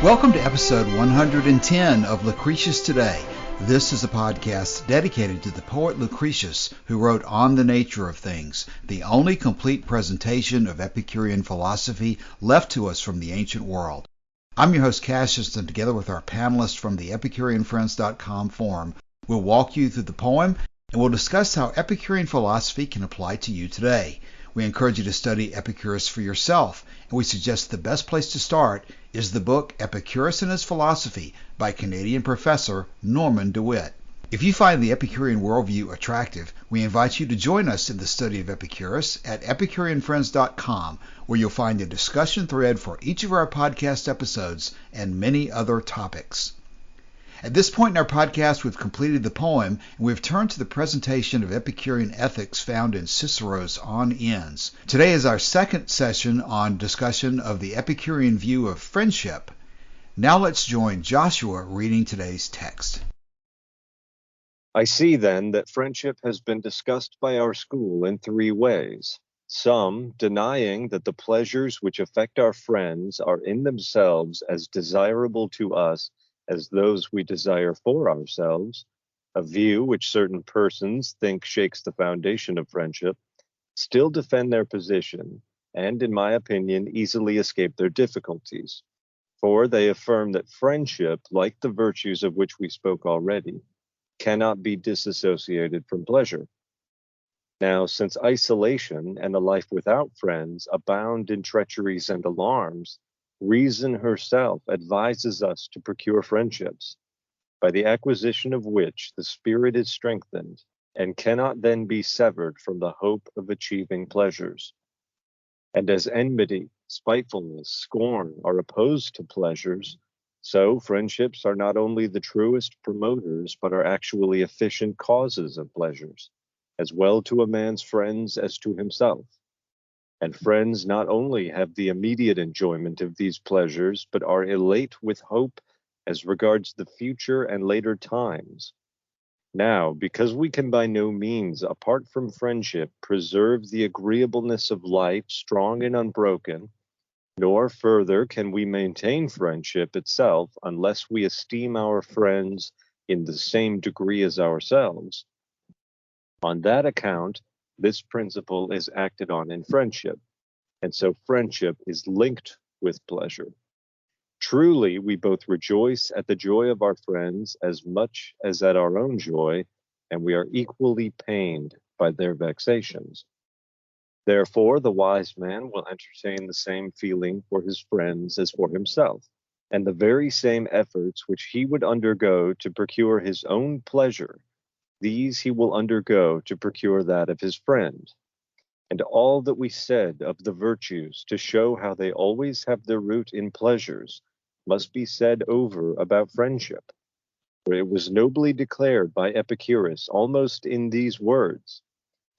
Welcome to episode 110 of Lucretius Today. This is a podcast dedicated to the poet Lucretius, who wrote On the Nature of Things, the only complete presentation of Epicurean philosophy left to us from the ancient world. I'm your host Cassius, and together with our panelists from the EpicureanFriends.com forum, we'll walk you through the poem and we'll discuss how Epicurean philosophy can apply to you today. We encourage you to study Epicurus for yourself, and we suggest the best place to start is the book Epicurus and His Philosophy by Canadian professor Norman DeWitt. If you find the Epicurean worldview attractive, we invite you to join us in the study of Epicurus at EpicureanFriends.com, where you'll find a discussion thread for each of our podcast episodes and many other topics. At this point in our podcast, we've completed the poem, and we've turned to the presentation of Epicurean ethics found in Cicero's On Ends. Today is our second session on discussion of the Epicurean view of friendship. Now let's join Joshua reading today's text. I see then that friendship has been discussed by our school in three ways. Some denying that the pleasures which affect our friends are in themselves as desirable to us as those we desire for ourselves, a view which certain persons think shakes the foundation of friendship, still defend their position, and, in my opinion, easily escape their difficulties. For they affirm that friendship, like the virtues of which we spoke already, cannot be disassociated from pleasure. Now, since isolation and a life without friends abound in treacheries and alarms, reason herself advises us to procure friendships, by the acquisition of which the spirit is strengthened, and cannot then be severed from the hope of achieving pleasures. And as enmity, spitefulness, scorn are opposed to pleasures, so friendships are not only the truest promoters, but are actually efficient causes of pleasures, as well to a man's friends as to himself. And friends not only have the immediate enjoyment of these pleasures, but are elate with hope as regards the future and later times. Now, because we can by no means, apart from friendship, preserve the agreeableness of life strong and unbroken, nor further can we maintain friendship itself unless we esteem our friends in the same degree as ourselves. On that account, this principle is acted on in friendship, and so friendship is linked with pleasure. Truly, we both rejoice at the joy of our friends as much as at our own joy, and we are equally pained by their vexations. Therefore, the wise man will entertain the same feeling for his friends as for himself, and the very same efforts which he would undergo to procure his own pleasure, these he will undergo to procure that of his friend. And all that we said of the virtues to show how they always have their root in pleasures must be said over about friendship. For it was nobly declared by Epicurus almost in these words: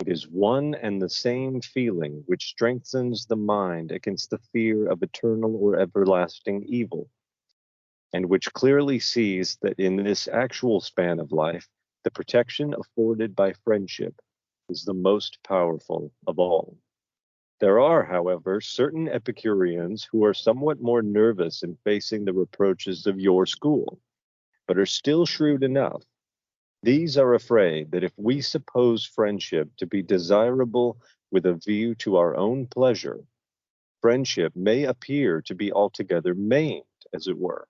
it is one and the same feeling which strengthens the mind against the fear of eternal or everlasting evil, and which clearly sees that in this actual span of life, the protection afforded by friendship is the most powerful of all. There are, however, certain Epicureans who are somewhat more nervous in facing the reproaches of your school, but are still shrewd enough. These are afraid that if we suppose friendship to be desirable with a view to our own pleasure, friendship may appear to be altogether maimed, as it were.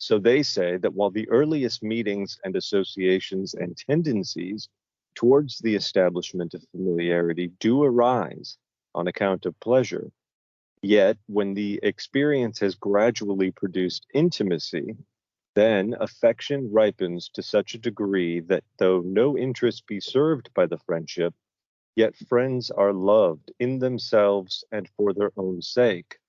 So they say that while the earliest meetings and associations and tendencies towards the establishment of familiarity do arise on account of pleasure, yet when the experience has gradually produced intimacy, then affection ripens to such a degree that though no interest be served by the friendship, yet friends are loved in themselves and for their own sake.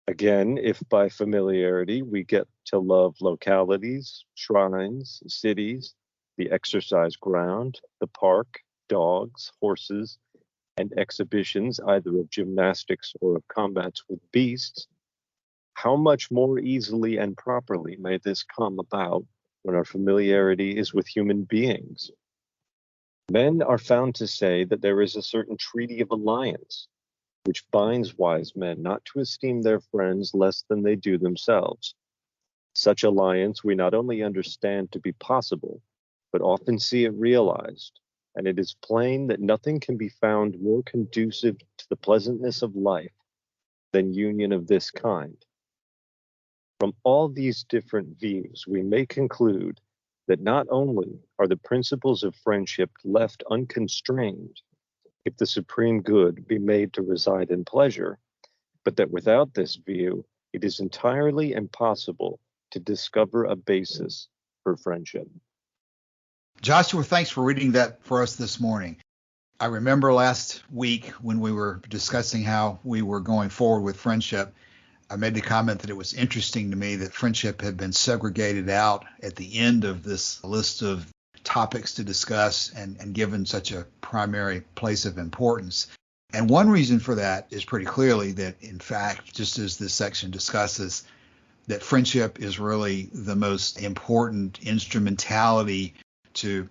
Again, if by familiarity we get to love localities, shrines, cities, the exercise ground, the park, dogs, horses, and exhibitions either of gymnastics or of combats with beasts, how much more easily and properly may this come about when our familiarity is with human beings? Men are found to say that there is a certain treaty of alliance, which binds wise men not to esteem their friends less than they do themselves. Such alliance we not only understand to be possible, but often see it realized, and it is plain that nothing can be found more conducive to the pleasantness of life than union of this kind. From all these different views, we may conclude that not only are the principles of friendship left unconstrained if the supreme good be made to reside in pleasure, but that without this view, it is entirely impossible to discover a basis for friendship. Joshua, thanks for reading that for us this morning. I remember last week when we were discussing how we were going forward with friendship, I made the comment that it was interesting to me that friendship had been segregated out at the end of this list of topics to discuss and given such a primary place of importance. And one reason for that is pretty clearly that, in fact, just as this section discusses, that friendship is really the most important instrumentality to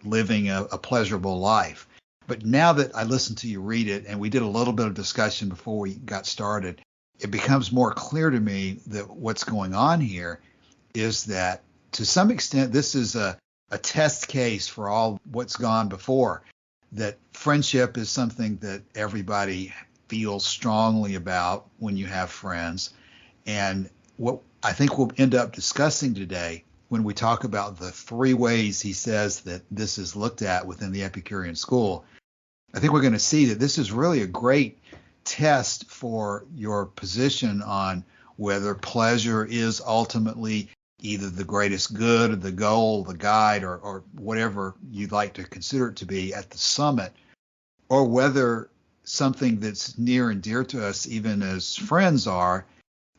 living a pleasurable life. But now that I listened to you read it, and we did a little bit of discussion before we got started, it becomes more clear to me that what's going on here is that, to some extent, this is a test case for all what's gone before, that friendship is something that everybody feels strongly about when you have friends. And what I think we'll end up discussing today, when we talk about the three ways he says that this is looked at within the Epicurean school, I think we're going to see that this is really a great test for your position on whether pleasure is ultimately either the greatest good or the goal, the guide, or whatever you'd like to consider it to be at the summit, or whether something that's near and dear to us, even as friends are,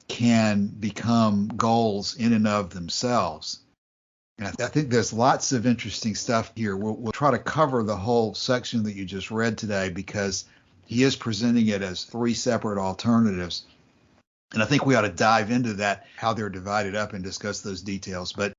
can become goals in and of themselves. And I think there's lots of interesting stuff here. We'll try to cover the whole section that you just read today because he is presenting it as three separate alternatives. And I think we ought to dive into that, how they're divided up, and discuss those details. But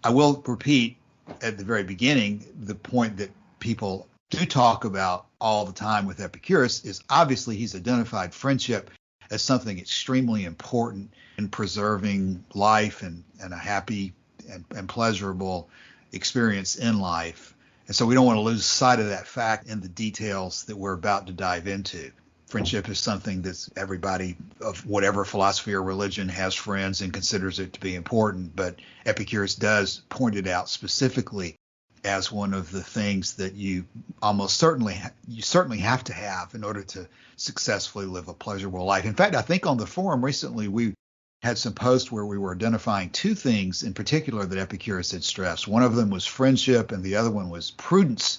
I will repeat at the very beginning, the point that people do talk about all the time with Epicurus is obviously he's identified friendship as something extremely important in preserving life and a happy and pleasurable experience in life. And so we don't want to lose sight of that fact in the details that we're about to dive into. Friendship is something that everybody of whatever philosophy or religion has friends and considers it to be important, but Epicurus does point it out specifically as one of the things that you certainly have to have in order to successfully live a pleasurable life. In fact, I think on the forum recently we had some posts where we were identifying two things in particular that Epicurus had stressed. One of them was friendship and the other one was prudence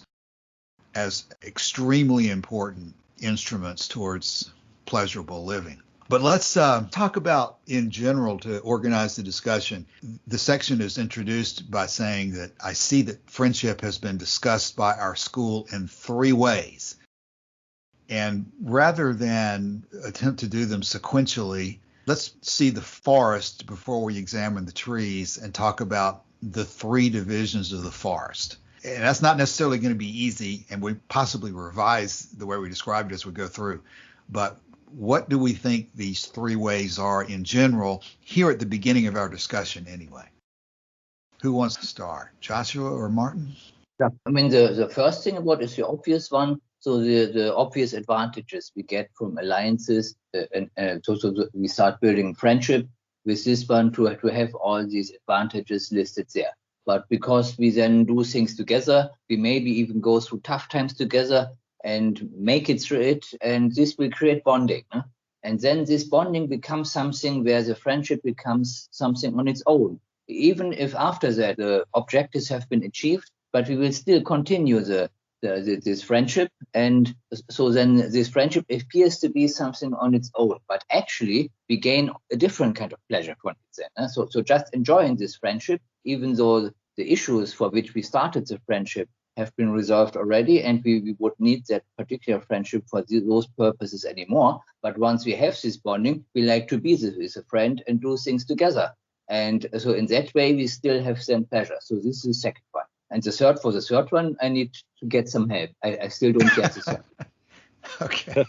as extremely important instruments towards pleasurable living. But let's talk about, in general, to organize the discussion. The section is introduced by saying that I see that friendship has been discussed by our school in three ways. And rather than attempt to do them sequentially, let's see the forest before we examine the trees and talk about the three divisions of the forest. And that's not necessarily going to be easy, and we possibly revise the way we describe it as we go through. But what do we think these three ways are in general here at the beginning of our discussion anyway? Who wants to start, Joshua or Martin? Yeah. I mean, the first thing about is the obvious one. So the obvious advantages we get from alliances, so we start building friendship with this one to have all these advantages listed there. But because we then do things together, we maybe even go through tough times together and make it through it, and this will create bonding. Huh? And then this bonding becomes something where the friendship becomes something on its own. Even if after that the objectives have been achieved, but we will still continue this friendship, and so then this friendship appears to be something on its own, but actually we gain a different kind of pleasure from it then. Huh? So just enjoying this friendship, even though the issues for which we started the friendship have been resolved already, and we would need that particular friendship for those purposes anymore. But once we have this bonding, we like to be with a friend and do things together. And so in that way, we still have some pleasure. So this is the second one. And for the third one, I need to get some help. I still don't get the third. Okay.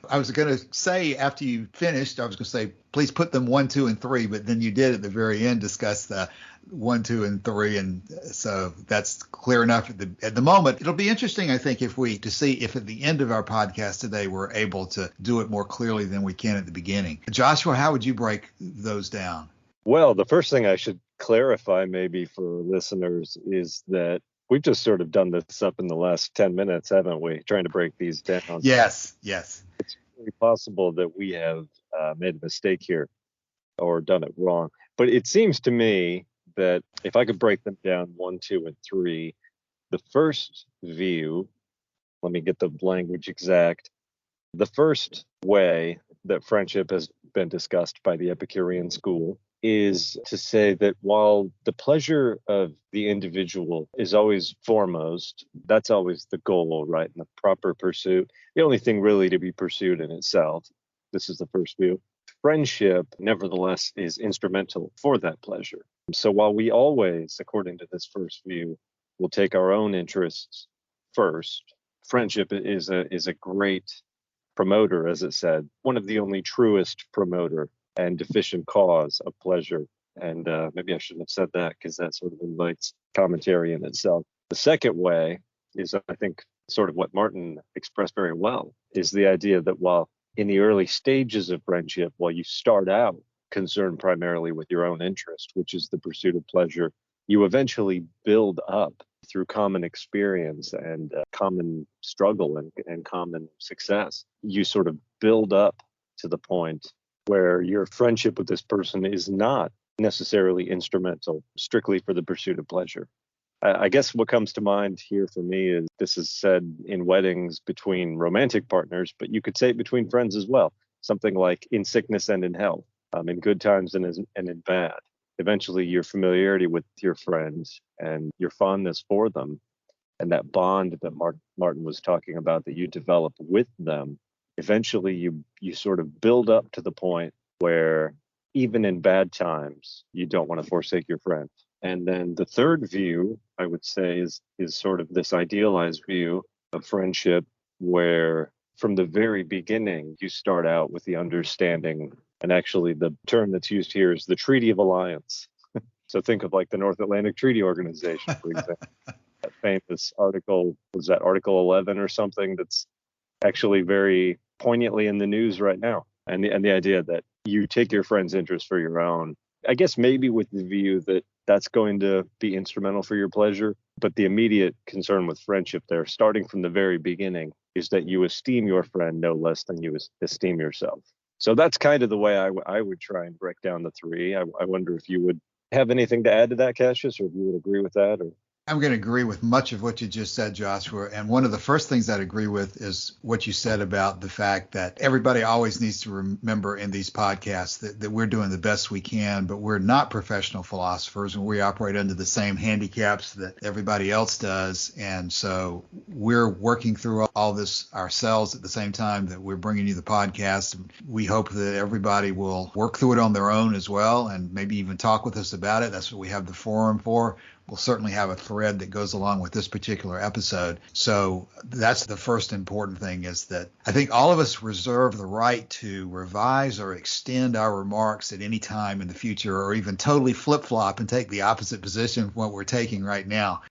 I was going to say after you finished, I was going to say, please put them 1, 2, and 3, but then you did at the very end discuss the 1, 2, and 3, and so that's clear enough at the moment. It'll be interesting, I think, to see if at the end of our podcast today we're able to do it more clearly than we can at the beginning. Joshua, how would you break those down? Well, the first thing I should clarify maybe for listeners is that we've just sort of done this up in the last 10 minutes, haven't we? Trying to break these down. Yes. It's very possible that we have made a mistake here or done it wrong. But it seems to me that if I could break them down 1, 2, and 3, the first view, let me get the language exact. The first way that friendship has been discussed by the Epicurean school is to say that while the pleasure of the individual is always foremost, that's always the goal, right? And the proper pursuit, the only thing really to be pursued in itself. This is the first view. Friendship, nevertheless, is instrumental for that pleasure. So while we always, according to this first view, will take our own interests first, friendship is a great promoter, as it said, one of the only truest promoter and deficient cause of pleasure. And maybe I shouldn't have said that because that sort of invites commentary in itself. The second way is, I think, sort of what Martin expressed very well, is the idea that while in the early stages of friendship, while you start out concerned primarily with your own interest, which is the pursuit of pleasure, you eventually build up through common experience and common struggle and common success. You sort of build up to the point where your friendship with this person is not necessarily instrumental strictly for the pursuit of pleasure. I guess what comes to mind here for me is this is said in weddings between romantic partners, but you could say it between friends as well. Something like in sickness and in health, in good times and in bad. Eventually, your familiarity with your friends and your fondness for them and that bond that Martin was talking about that you develop with them, eventually you sort of build up to the point where even in bad times, you don't want to forsake your friends. And then the third view, I would say, is sort of this idealized view of friendship where from the very beginning, you start out with the understanding, and actually the term that's used here is the Treaty of Alliance. So think of like the North Atlantic Treaty Organization, for example. That famous article, was that Article 11 or something, that's actually very poignantly in the news right now. And the idea that you take your friend's interest for your own, I guess maybe with the view that that's going to be instrumental for your pleasure. But the immediate concern with friendship there, starting from the very beginning, is that you esteem your friend no less than you esteem yourself. So that's kind of the way I would try and break down the three. I wonder if you would have anything to add to that, Cassius, or if you would agree with that? Or I'm going to agree with much of what you just said, Joshua. And one of the first things I'd agree with is what you said about the fact that everybody always needs to remember in these podcasts that we're doing the best we can, but we're not professional philosophers, and we operate under the same handicaps that everybody else does. And so we're working through all this ourselves at the same time that we're bringing you the podcast. We hope that everybody will work through it on their own as well, and maybe even talk with us about it. That's what we have the forum for. We'll certainly have a thread that goes along with this particular episode. So that's the first important thing, is that I think all of us reserve the right to revise or extend our remarks at any time in the future, or even totally flip-flop and take the opposite position from what we're taking right now.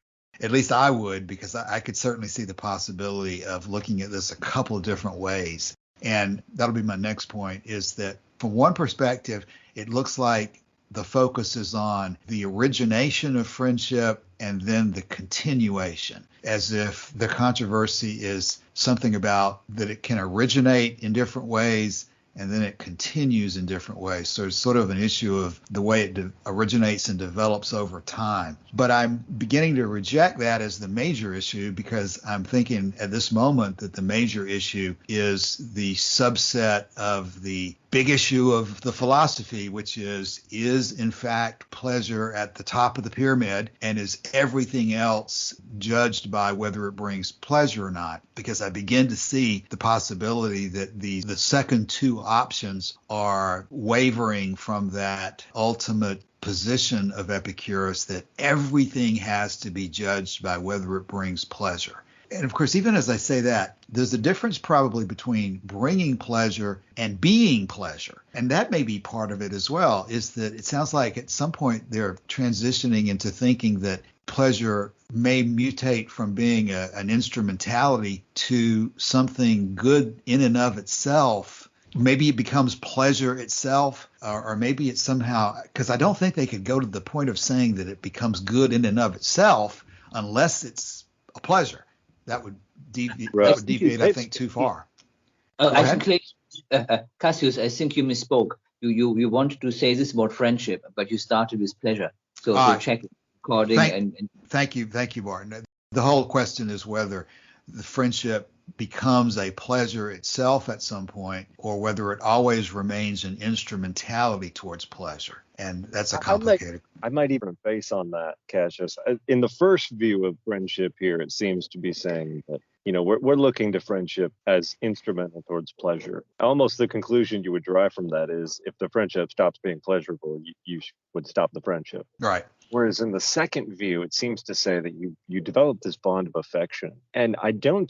At least I would, because I could certainly see the possibility of looking at this a couple of different ways. And that'll be my next point, is that from one perspective, it looks like the focus is on the origination of friendship and then the continuation, as if the controversy is something about that it can originate in different ways and then it continues in different ways. So it's sort of an issue of the way it originates and develops over time. But I'm beginning to reject that as the major issue, because I'm thinking at this moment that the major issue is the subset of the big issue of the philosophy, which is in fact pleasure at the top of the pyramid, and is everything else judged by whether it brings pleasure or not? Because I begin to see the possibility that the second two options are wavering from that ultimate position of Epicurus that everything has to be judged by whether it brings pleasure. And of course, even as I say that, there's a difference probably between bringing pleasure and being pleasure. And that may be part of it as well, is that it sounds like at some point they're transitioning into thinking that pleasure may mutate from being an instrumentality to something good in and of itself. Maybe it becomes pleasure itself, or maybe it's somehow, because I don't think they could go to the point of saying that it becomes good in and of itself unless it's a pleasure. That would deviate, I think, too far. I think, Cassius, I think you misspoke. You wanted to say this about friendship, but you started with pleasure. So check recording. Thank you, Martin. The whole question is whether the friendship becomes a pleasure itself at some point, or whether it always remains an instrumentality towards pleasure. And that's a complicated. I might even base on that, Cassius. In the first view of friendship here, it seems to be saying that, we're looking to friendship as instrumental towards pleasure. Almost the conclusion you would derive from that is if the friendship stops being pleasurable, you would stop the friendship. Right. Whereas in the second view, it seems to say that you develop this bond of affection. And I don't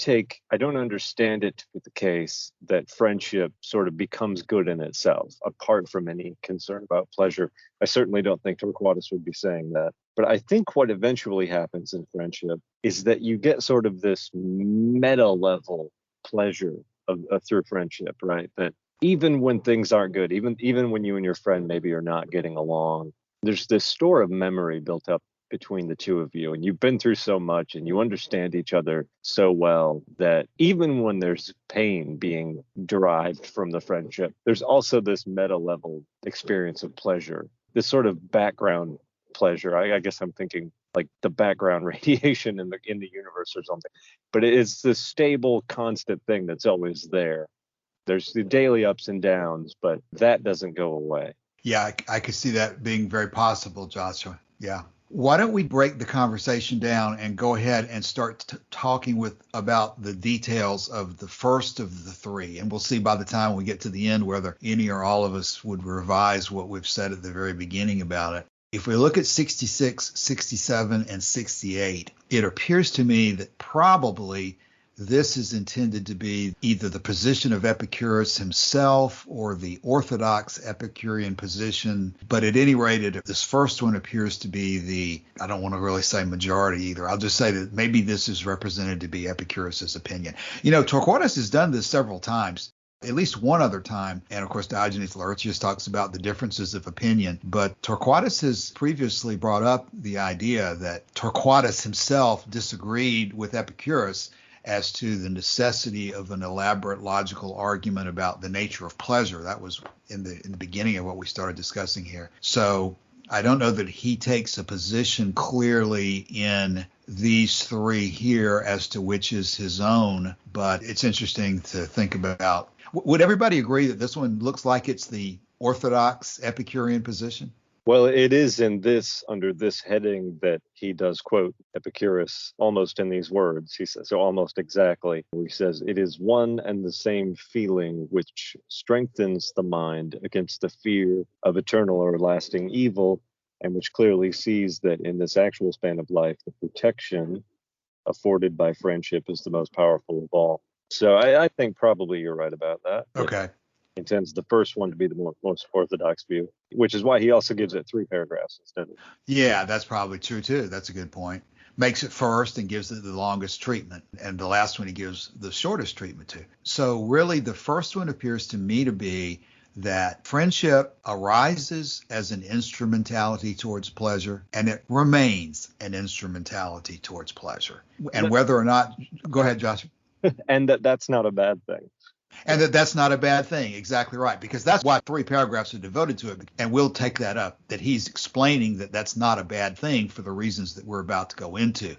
understand it to be the case that friendship sort of becomes good in itself, apart from any concern about pleasure. I certainly don't think Torquatus would be saying that. But I think what eventually happens in friendship is that you get sort of this meta level pleasure through friendship, right? That even when things aren't good, even when you and your friend maybe are not getting along, there's this store of memory built up between the two of you, and you've been through so much and you understand each other so well that even when there's pain being derived from the friendship, there's also this meta level experience of pleasure, this sort of background pleasure. I guess I'm thinking like the background radiation in the universe or something, but it's this stable, constant thing that's always there. There's the daily ups and downs, but that doesn't go away. Yeah, I could see that being very possible, Joshua. Yeah. Why don't we break the conversation down and go ahead and start talking about the details of the first of the three. And we'll see by the time we get to the end whether any or all of us would revise what we've said at the very beginning about it. If we look at 66, 67, and 68, it appears to me that probably this is intended to be either the position of Epicurus himself or the orthodox Epicurean position. But at any rate, this first one appears to be I don't want to really say majority either. I'll just say that maybe this is represented to be Epicurus's opinion. Torquatus has done this several times. At least one other time, and of course Diogenes Laertius talks about the differences of opinion, but Torquatus has previously brought up the idea that Torquatus himself disagreed with Epicurus as to the necessity of an elaborate logical argument about the nature of pleasure. That was in the beginning of what we started discussing here. So I don't know that he takes a position clearly in these three here as to which is his own, but it's interesting to think about. Would everybody agree that this one looks like it's the orthodox Epicurean position? Well, it is under this heading that he does quote Epicurus almost in these words. He says, so almost exactly. He says, it is one and the same feeling which strengthens the mind against the fear of eternal or lasting evil, and which clearly sees that in this actual span of life, the protection afforded by friendship is the most powerful of all. So I think probably you're right about that. Okay. He intends the first one to be the most orthodox view, which is why he also gives it 3 paragraphs instead of. Yeah, that's probably true too. That's a good point. Makes it first and gives it the longest treatment, and the last one he gives the shortest treatment to. So really the first one appears to me to be that friendship arises as an instrumentality towards pleasure, and it remains an instrumentality towards pleasure. And whether or not, go ahead, Joshua. And that's not a bad thing. And that's not a bad thing. Exactly right. Because that's why 3 paragraphs are devoted to it. And we'll take that up, that he's explaining that that's not a bad thing for the reasons that we're about to go into.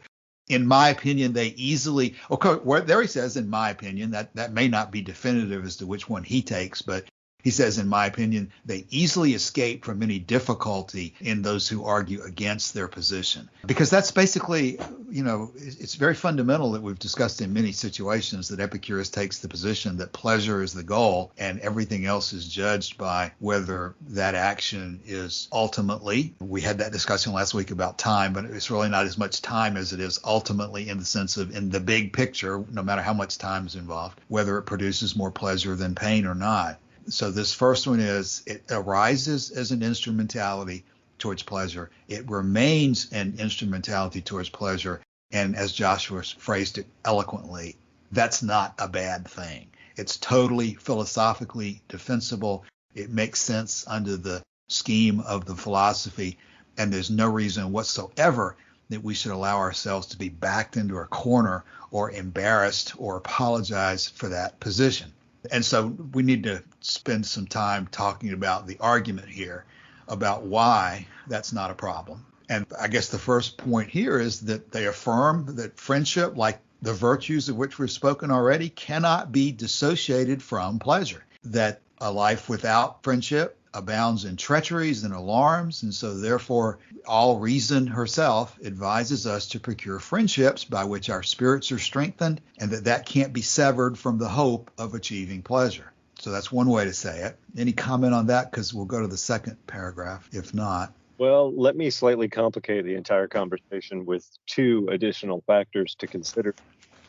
In my opinion, they easily, okay, there he says, in my opinion, that may not be definitive as to which one he takes, but he says, in my opinion, they easily escape from any difficulty in those who argue against their position. Because that's basically, it's very fundamental that we've discussed in many situations that Epicurus takes the position that pleasure is the goal and everything else is judged by whether that action is ultimately, we had that discussion last week about time, but it's really not as much time as it is ultimately in the sense of in the big picture, no matter how much time is involved, whether it produces more pleasure than pain or not. So this first one is it arises as an instrumentality towards pleasure. It remains an instrumentality towards pleasure. And as Joshua phrased it eloquently, that's not a bad thing. It's totally philosophically defensible. It makes sense under the scheme of the philosophy. And there's no reason whatsoever that we should allow ourselves to be backed into a corner or embarrassed or apologize for that position. And so we need to spend some time talking about the argument here about why that's not a problem. And I guess the first point here is that they affirm that friendship, like the virtues of which we've spoken already, cannot be dissociated from pleasure, that a life without friendship abounds in treacheries and alarms, and so therefore all reason herself advises us to procure friendships by which our spirits are strengthened, and that can't be severed from the hope of achieving pleasure. So that's one way to say it. Any comment on that? Because we'll go to the second paragraph, if not. Well, let me slightly complicate the entire conversation with two additional factors to consider.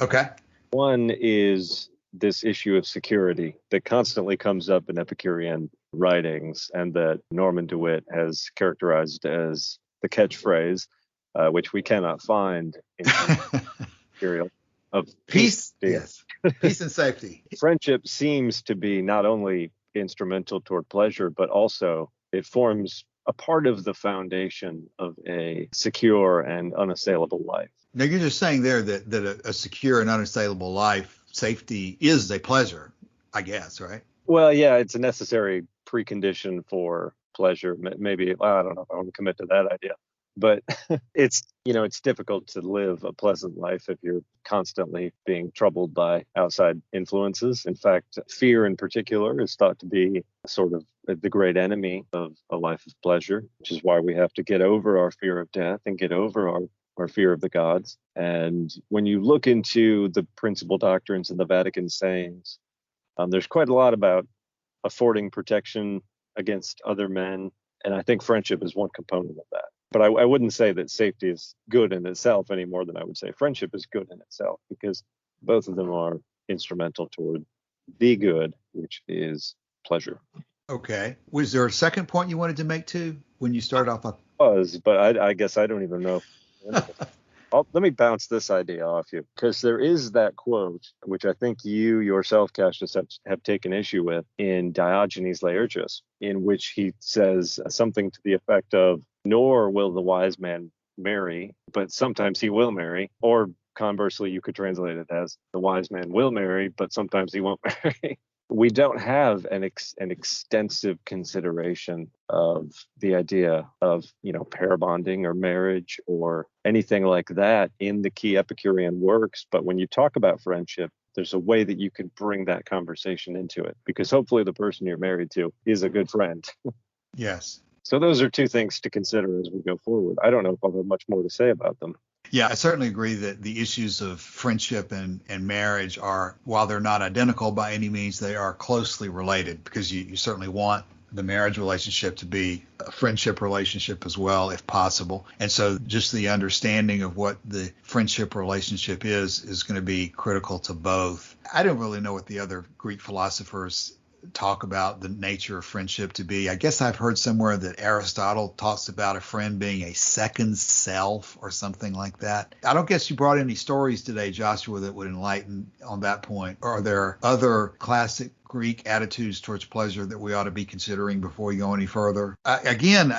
Okay. One is this issue of security that constantly comes up in Epicurean writings and that Norman DeWitt has characterized as the catchphrase, which we cannot find in material of peace. Yes, peace and safety. Friendship seems to be not only instrumental toward pleasure, but also it forms a part of the foundation of a secure and unassailable life. Now, you're just saying there that a secure and unassailable life, safety is a pleasure, I guess, right? Well, yeah, it's a necessary precondition for pleasure. Maybe, I don't know if I want to commit to that idea, but it's difficult to live a pleasant life if you're constantly being troubled by outside influences. In fact, fear in particular is thought to be sort of the great enemy of a life of pleasure, which is why we have to get over our fear of death and get over our fear of the gods. And when you look into the principal doctrines and the Vatican sayings, there's quite a lot about affording protection against other men. And I think friendship is one component of that. But I wouldn't say that safety is good in itself any more than I would say friendship is good in itself, because both of them are instrumental toward the good, which is pleasure. Okay. Was there a second point you wanted to make too when you started off? But I guess I don't even know. Let me bounce this idea off you, because there is that quote, which I think you yourself, Cassius, have taken issue with in Diogenes Laertius, in which he says something to the effect of, nor will the wise man marry, but sometimes he will marry. Or conversely, you could translate it as the wise man will marry, but sometimes he won't marry. We don't have an extensive consideration of the idea of, pair bonding or marriage or anything like that in the key Epicurean works. But when you talk about friendship, there's a way that you can bring that conversation into it, because hopefully the person you're married to is a good friend. Yes. So those are two things to consider as we go forward. I don't know if I'll have much more to say about them. Yeah, I certainly agree that the issues of friendship and marriage are, while they're not identical by any means, they are closely related, because you certainly want the marriage relationship to be a friendship relationship as well, if possible. And so just the understanding of what the friendship relationship is going to be critical to both. I don't really know what the other Greek philosophers talk about the nature of friendship to be. I guess I've heard somewhere that Aristotle talks about a friend being a second self or something like that. I don't guess you brought any stories today, Joshua, that would enlighten on that point. Or are there other classic Greek attitudes towards pleasure that we ought to be considering before we go any further?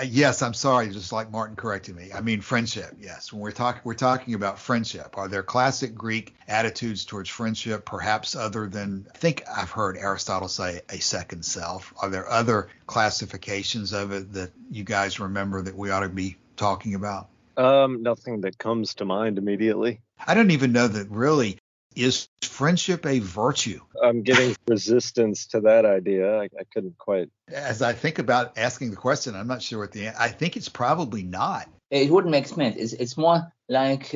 Yes, I'm sorry, just like Martin corrected me. I mean friendship. Yes, when we're talking about friendship, are there classic Greek attitudes towards friendship, perhaps other than, I think I've heard Aristotle say a second self? Are there other classifications of it that you guys remember that we ought to be talking about? Nothing that comes to mind immediately. I don't even know that really. Is friendship a virtue? I'm getting resistance to that idea. I couldn't quite. As I think about asking the question, I'm not sure what I think it's probably not. It wouldn't make sense. It's more like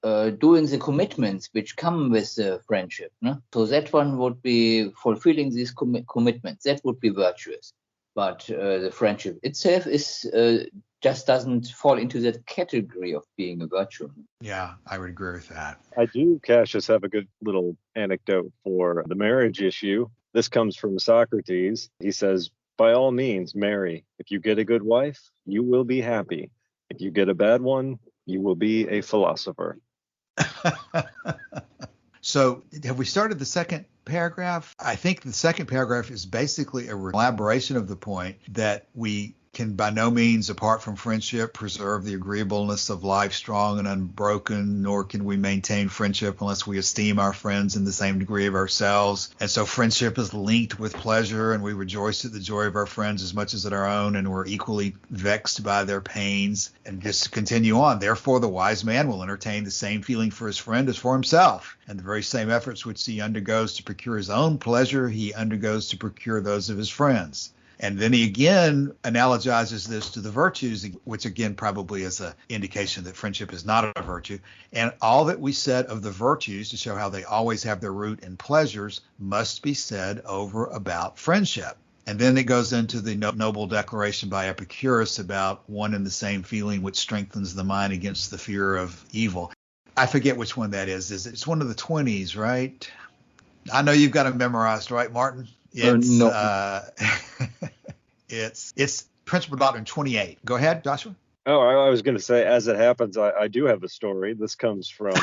doing the commitments which come with the friendship. No? So that one would be fulfilling these commitments. That would be virtuous. But the friendship itself is just doesn't fall into that category of being a virtue. Yeah, I would agree with that. I do, Cassius, have a good little anecdote for the marriage issue. This comes from Socrates. He says, by all means, marry. If you get a good wife, you will be happy. If you get a bad one, you will be a philosopher. So have we started the second paragraph? I think the second paragraph is basically a elaboration of the point that we can by no means, apart from friendship, preserve the agreeableness of life strong and unbroken, nor can we maintain friendship unless we esteem our friends in the same degree of ourselves. And so friendship is linked with pleasure, and we rejoice at the joy of our friends as much as at our own, and we're equally vexed by their pains. And just to continue on, therefore the wise man will entertain the same feeling for his friend as for himself, and the very same efforts which he undergoes to procure his own pleasure, he undergoes to procure those of his friends. And then he again analogizes this to the virtues, which again probably is an indication that friendship is not a virtue. And all that we said of the virtues to show how they always have their root in pleasures must be said over about friendship. And then it goes into the noble declaration by Epicurus about one and the same feeling which strengthens the mind against the fear of evil. I forget which one that is. It's one of the 20s, right? I know you've got it memorized, right, Martin? It's No. It's Principal Doctrine 28. Go ahead, Joshua. Oh, I was going to say, as it happens, I do have a story. This comes from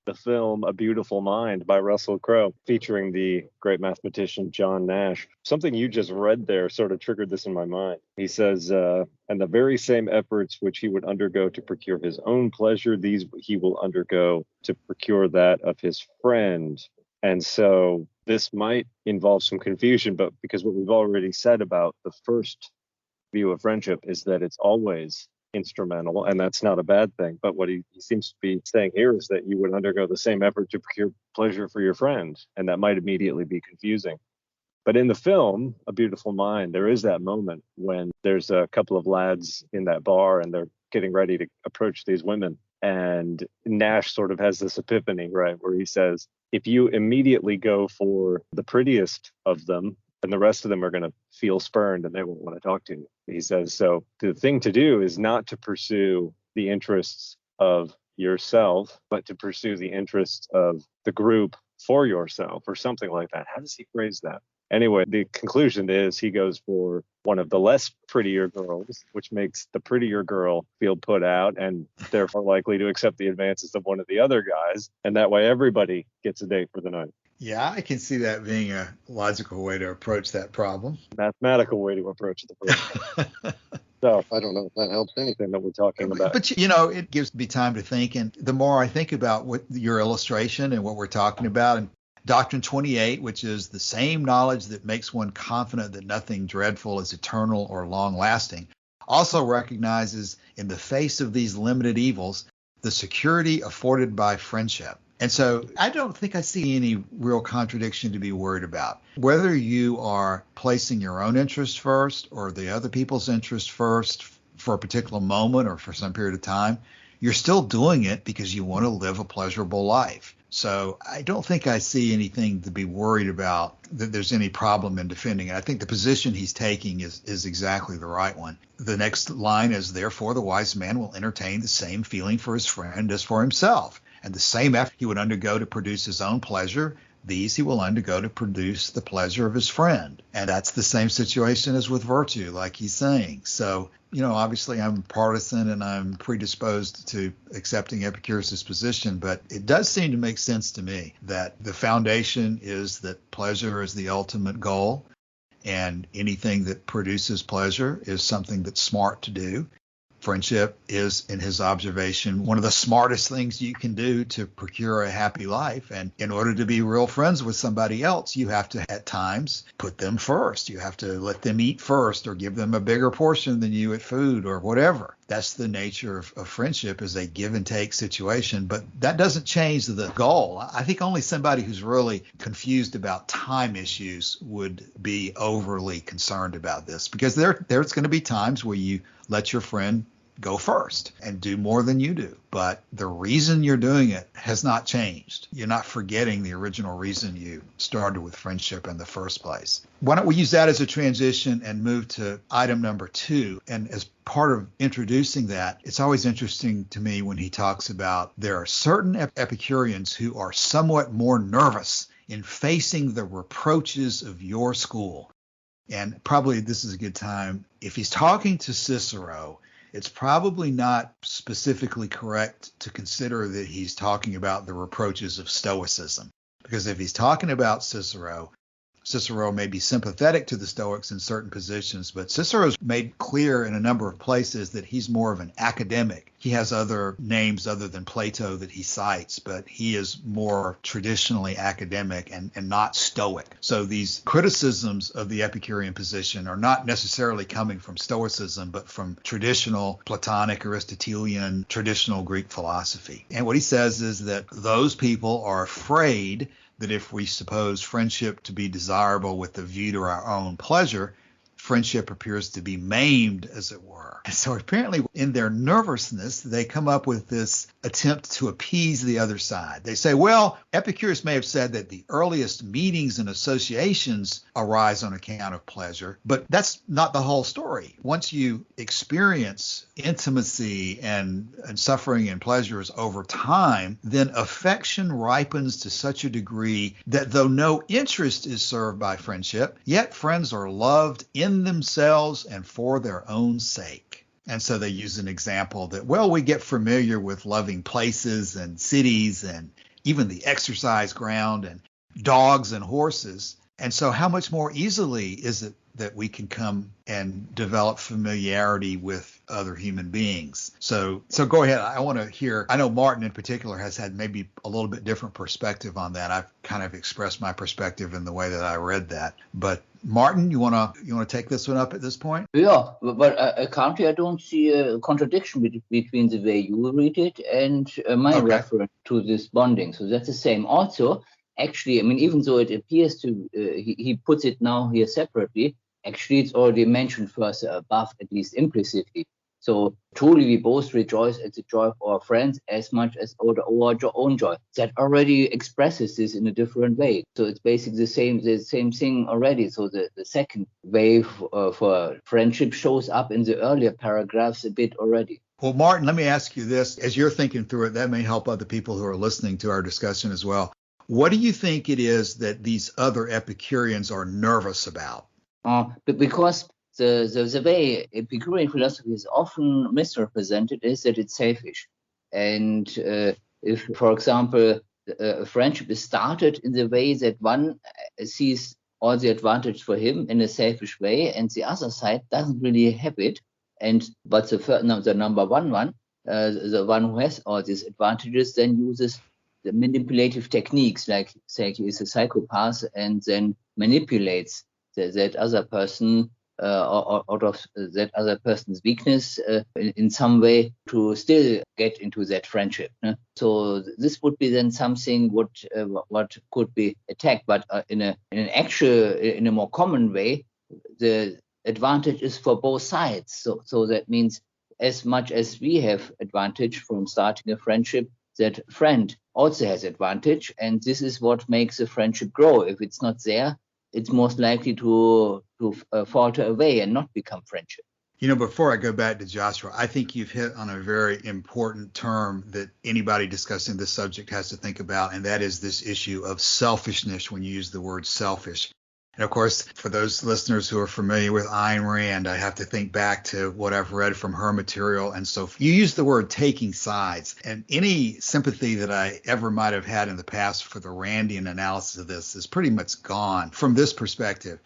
the film A Beautiful Mind by Russell Crowe, featuring the great mathematician John Nash. Something you just read there sort of triggered this in my mind. He says, and the very same efforts which he would undergo to procure his own pleasure, these he will undergo to procure that of his friend. And so this might involve some confusion, but because what we've already said about the first view of friendship is that it's always instrumental, and that's not a bad thing. But what he seems to be saying here is that you would undergo the same effort to procure pleasure for your friend, and that might immediately be confusing. But in the film, A Beautiful Mind, there is that moment when there's a couple of lads in that bar and they're getting ready to approach these women. And Nash sort of has this epiphany, right, where he says, if you immediately go for the prettiest of them, and the rest of them are going to feel spurned and they won't want to talk to you. He says, so the thing to do is not to pursue the interests of yourself, but to pursue the interests of the group for yourself, or something like that. How does he phrase that? Anyway, the conclusion is he goes for one of the less prettier girls, which makes the prettier girl feel put out and therefore likely to accept the advances of one of the other guys. And that way everybody gets a date for the night. Yeah, I can see that being a logical way to approach that problem. Mathematical way to approach the problem. So I don't know if that helps anything that we're talking about. But, it gives me time to think. And the more I think about what your illustration and what we're talking about, and Doctrine 28, which is the same knowledge that makes one confident that nothing dreadful is eternal or long-lasting, also recognizes in the face of these limited evils the security afforded by friendship. And so I don't think I see any real contradiction to be worried about. Whether you are placing your own interest first or the other people's interest first for a particular moment or for some period of time, you're still doing it because you want to live a pleasurable life. So I don't think I see anything to be worried about, that there's any problem in defending it. I think the position he's taking is exactly the right one. The next line is, therefore, the wise man will entertain the same feeling for his friend as for himself, and the same effort he would undergo to produce his own pleasure, these he will undergo to produce the pleasure of his friend. And that's the same situation as with virtue, like he's saying. So, obviously I'm partisan and I'm predisposed to accepting Epicurus' position, but it does seem to make sense to me that the foundation is that pleasure is the ultimate goal, and anything that produces pleasure is something that's smart to do. Friendship is, in his observation, one of the smartest things you can do to procure a happy life. And in order to be real friends with somebody else, you have to, at times, put them first. You have to let them eat first, or give them a bigger portion than you at food, or whatever. That's the nature of friendship, is a give and take situation. But that doesn't change the goal. I think only somebody who's really confused about time issues would be overly concerned about this, because there's going to be times where you let your friend go first and do more than you do. But the reason you're doing it has not changed. You're not forgetting the original reason you started with friendship in the first place. Why don't we use that as a transition and move to item number 2? And as part of introducing that, it's always interesting to me when he talks about there are certain Epicureans who are somewhat more nervous in facing the reproaches of your school. And probably this is a good time. If he's talking to Cicero, it's probably not specifically correct to consider that he's talking about the reproaches of Stoicism. Because if he's talking about Cicero, Cicero may be sympathetic to the Stoics in certain positions, but Cicero's made clear in a number of places that he's more of an academic. He has other names other than Plato that he cites, but he is more traditionally academic and not Stoic. So these criticisms of the Epicurean position are not necessarily coming from Stoicism, but from traditional Platonic, Aristotelian, traditional Greek philosophy. And what he says is that those people are afraid that if we suppose friendship to be desirable with a view to our own pleasure, friendship appears to be maimed, as it were. And so apparently in their nervousness, they come up with this attempt to appease the other side. They say, well, Epicurus may have said that the earliest meetings and associations arise on account of pleasure, but that's not the whole story. Once you experience intimacy and suffering and pleasures over time, then affection ripens to such a degree that though no interest is served by friendship, yet friends are loved in themselves and for their own sake. And so they use an example that, well, we get familiar with loving places and cities and even the exercise ground and dogs and horses. And so how much more easily is it that we can come and develop familiarity with other human beings? So go ahead. I want to hear. I know Martin in particular has had maybe a little bit different perspective on that. I've kind of expressed my perspective in the way that I read that. But Martin, you want to take this one up at this point? Yeah, but currently I don't see a contradiction between the way you read it and my reference to this bonding. So that's the same. Also, actually, I mean, even though it appears to, he puts it now here separately, actually it's already mentioned further above, at least implicitly. So truly we both rejoice at the joy of our friends as much as over our own joy. That already expresses this in a different way. So it's basically the same thing already. So the second way for friendship shows up in the earlier paragraphs a bit already. Well, Martin, let me ask you this. As you're thinking through it, that may help other people who are listening to our discussion as well. What do you think it is that these other Epicureans are nervous about? But because the way Epicurean philosophy is often misrepresented is that it's selfish. And if, for example, a friendship is started in the way that one sees all the advantage for him in a selfish way, and the other side doesn't really have it. But the number one, the one who has all these advantages, then uses the manipulative techniques, like say he is a psychopath, and then manipulates that other person out of that other person's weakness in some way to still get into that friendship. So this would be then something what could be attacked, but in a more common way, the advantage is for both sides. So that means as much as we have advantage from starting a friendship, that friend also has advantage, and this is what makes a friendship grow. If it's not there, it's most likely to falter away and not become friendship. You know, before I go back to Joshua, I think you've hit on a very important term that anybody discussing this subject has to think about, and that is this issue of selfishness when you use the word selfish. And of course, for those listeners who are familiar with Ayn Rand, I have to think back to what I've read from her material. And so you use the word taking sides, and any sympathy that I ever might have had in the past for the Randian analysis of this is pretty much gone from this perspective.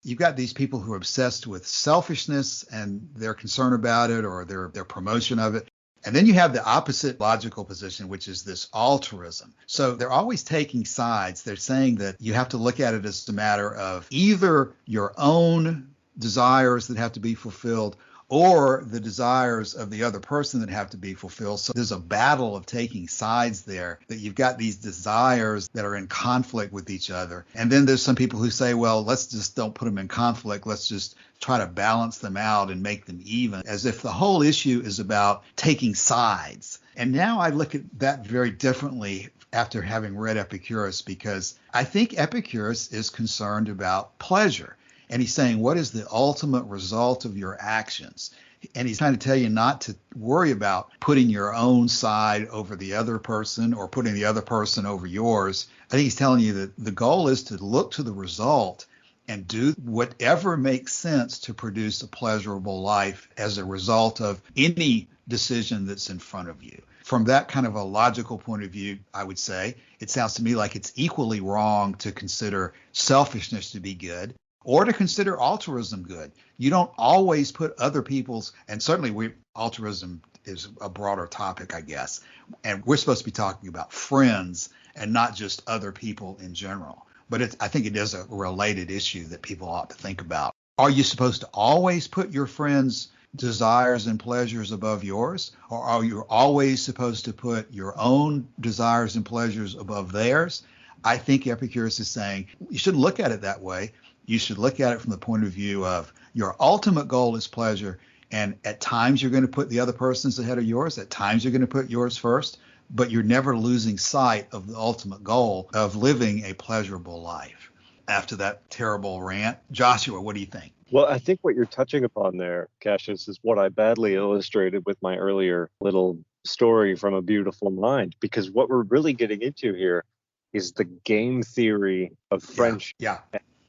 You've got these people who are obsessed with selfishness and their concern about it or their promotion of it. And then you have the opposite logical position, which is this altruism. So they're always taking sides. They're saying that you have to look at it as a matter of either your own desires that have to be fulfilled or the desires of the other person that have to be fulfilled. So there's a battle of taking sides there, that you've got these desires that are in conflict with each other. And then there's some people who say, well, let's just don't put them in conflict. Let's just try to balance them out and make them even, as if the whole issue is about taking sides. And now I look at that very differently after having read Epicurus, because I think Epicurus is concerned about pleasure. And he's saying, what is the ultimate result of your actions? And he's trying to tell you not to worry about putting your own side over the other person or putting the other person over yours. I think he's telling you that the goal is to look to the result and do whatever makes sense to produce a pleasurable life as a result of any decision that's in front of you. From that kind of a logical point of view, I would say, it sounds to me like it's equally wrong to consider selfishness to be good or to consider altruism good. You don't always put other people's, and certainly altruism is a broader topic, I guess, and we're supposed to be talking about friends and not just other people in general. But I think it is a related issue that people ought to think about. Are you supposed to always put your friends' desires and pleasures above yours? Or are you always supposed to put your own desires and pleasures above theirs? I think Epicurus is saying you shouldn't look at it that way. You should look at it from the point of view of your ultimate goal is pleasure. And at times you're going to put the other person's ahead of yours. At times you're going to put yours first. But you're never losing sight of the ultimate goal of living a pleasurable life. After that terrible rant, Joshua, what do you think? Well, I think what you're touching upon there, Cassius, is what I badly illustrated with my earlier little story from A Beautiful Mind, because what we're really getting into here is the game theory of friendship. Yeah.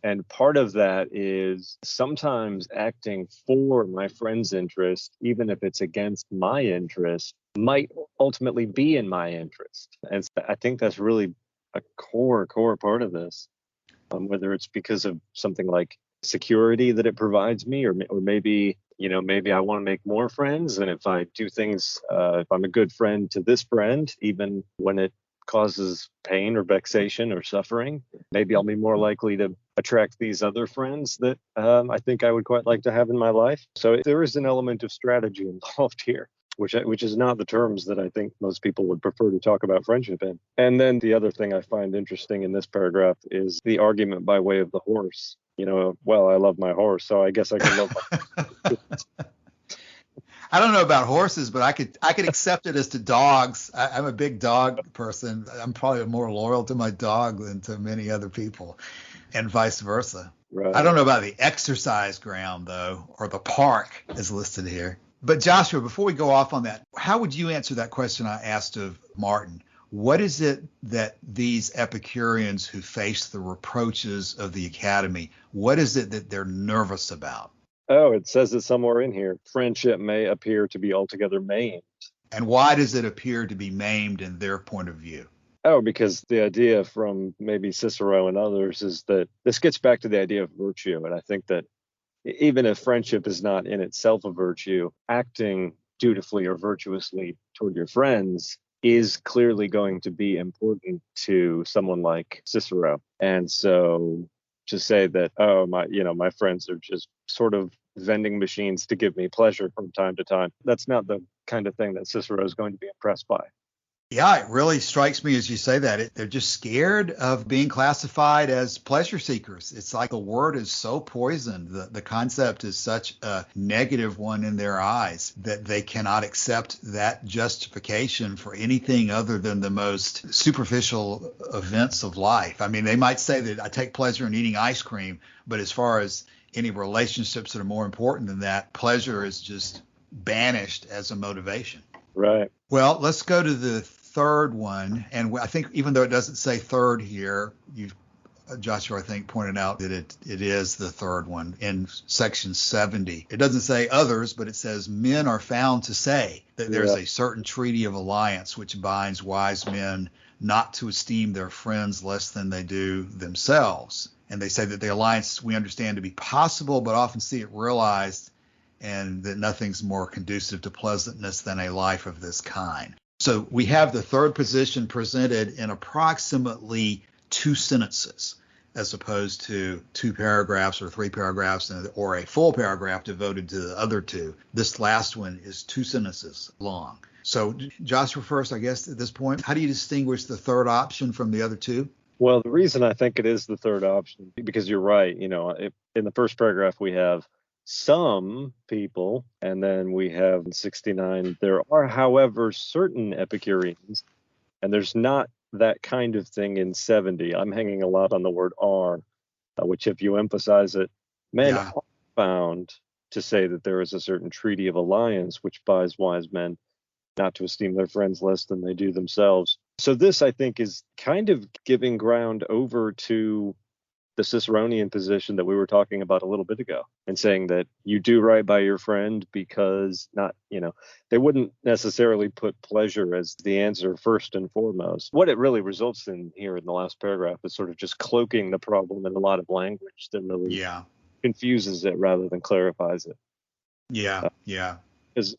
And part of that is sometimes acting for my friend's interest, even if it's against my interest, might ultimately be in my interest. And I think that's really a core part of this, whether it's because of something like security that it provides me, or maybe I want to make more friends. And if I do things, if I'm a good friend to this friend, even when it causes pain or vexation or suffering, maybe I'll be more likely to attract these other friends that I think I would quite like to have in my life. So there is an element of strategy involved here, which is not the terms that I think most people would prefer to talk about friendship in. And then the other thing I find interesting in this paragraph is the argument by way of the horse. Well, I love my horse, so I guess I can love my I don't know about horses, but I could accept it as to dogs. I'm a big dog person. I'm probably more loyal to my dog than to many other people, and vice versa. Right. I don't know about the exercise ground, though, or the park is listed here. But Joshua, before we go off on that, how would you answer that question I asked of Martin? What is it that these Epicureans who face the reproaches of the academy, what is it that they're nervous about? Oh, it says it somewhere in here. Friendship may appear to be altogether maimed. And why does it appear to be maimed in their point of view? Oh, because the idea from maybe Cicero and others is that this gets back to the idea of virtue. And I think that even if friendship is not in itself a virtue, acting dutifully or virtuously toward your friends is clearly going to be important to someone like Cicero. And so to say that, my friends are just sort of vending machines to give me pleasure from time to time, that's not the kind of thing that Cicero is going to be impressed by. Yeah, it really strikes me as you say that. They're just scared of being classified as pleasure seekers. It's like the word is so poisoned. The concept is such a negative one in their eyes that they cannot accept that justification for anything other than the most superficial events of life. I mean, they might say that I take pleasure in eating ice cream, but as far as any relationships that are more important than that, pleasure is just banished as a motivation. Right. Well, let's go to the third one. And I think even though it doesn't say third here, Joshua, I think, pointed out that it is the third one in section 70. It doesn't say others, but it says men are found to say that there's a certain treaty of alliance which binds wise men not to esteem their friends less than they do themselves. And they say that the alliance we understand to be possible, but often see it realized, and that nothing's more conducive to pleasantness than a life of this kind. So we have the third position presented in approximately 2 sentences. as opposed to 2 paragraphs or 3 paragraphs or a full paragraph devoted to the other 2. This last one is 2 sentences long. So Joshua first, I guess, at this point, how do you distinguish the third option from the other 2? Well, the reason I think it is the third option, because you're right, in the first paragraph we have some people, and then we have in 69, there are, however, certain Epicureans, and there's not that kind of thing in 70. I'm hanging a lot on the word are, which if you emphasize it, men are bound to say that there is a certain treaty of alliance which binds wise men not to esteem their friends less than they do themselves. So this, I think, is kind of giving ground over to the Ciceronian position that we were talking about a little bit ago, and saying that you do right by your friend because they wouldn't necessarily put pleasure as the answer first and foremost. What it really results in here in the last paragraph is sort of just cloaking the problem in a lot of language that really confuses it rather than clarifies it.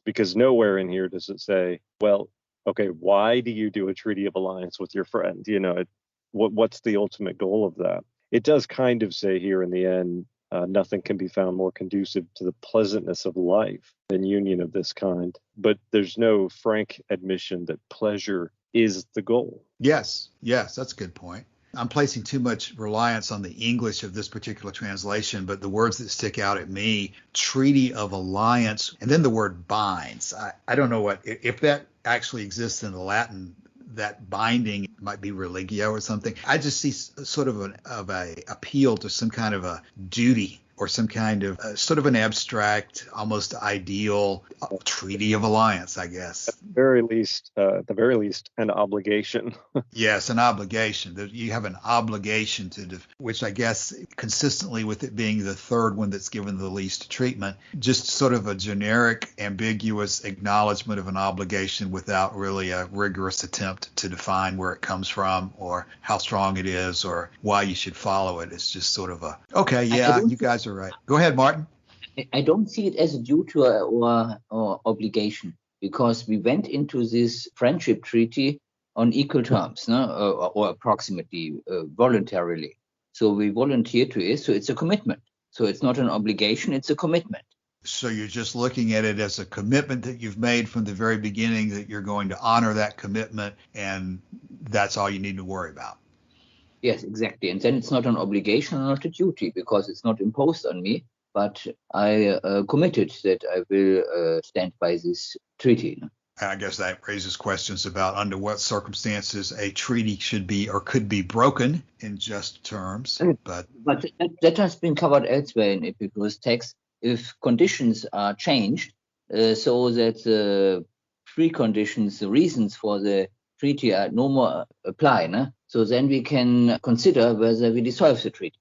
Because nowhere in here does it say, well, okay, why do you do a treaty of alliance with your friend? What's the ultimate goal of that? It does kind of say here in the end, nothing can be found more conducive to the pleasantness of life than union of this kind. But there's no frank admission that pleasure is the goal. Yes, that's a good point. I'm placing too much reliance on the English of this particular translation, but the words that stick out at me, treaty of alliance, and then the word binds. I don't know if that actually exists in the Latin. That binding might be religio or something. I just see sort of a appeal to some kind of a duty or some kind of sort of an abstract, almost ideal treaty of alliance, I guess. At the very least, an obligation. Yes, an obligation. You have an obligation which I guess consistently with it being the third one that's given the least treatment, just sort of a generic, ambiguous acknowledgement of an obligation without really a rigorous attempt to define where it comes from or how strong it is or why you should follow it. It's just sort of you guys are right. Go ahead, Martin. I don't see it as a duty or obligation, because we went into this friendship treaty on equal terms, or approximately voluntarily. So we volunteer to it. So it's a commitment. So it's not an obligation, it's a commitment. So you're just looking at it as a commitment that you've made from the very beginning, that you're going to honor that commitment, and that's all you need to worry about. Yes, exactly. And then it's not an obligation or not a duty, because it's not imposed on me, but I committed that I will stand by this treaty. I guess that raises questions about under what circumstances a treaty should be or could be broken in just terms. But that has been covered elsewhere in Epicurus' text. If conditions are changed so that the preconditions, the reasons for the treaty are no more apply, so then we can consider whether we dissolve the treaty.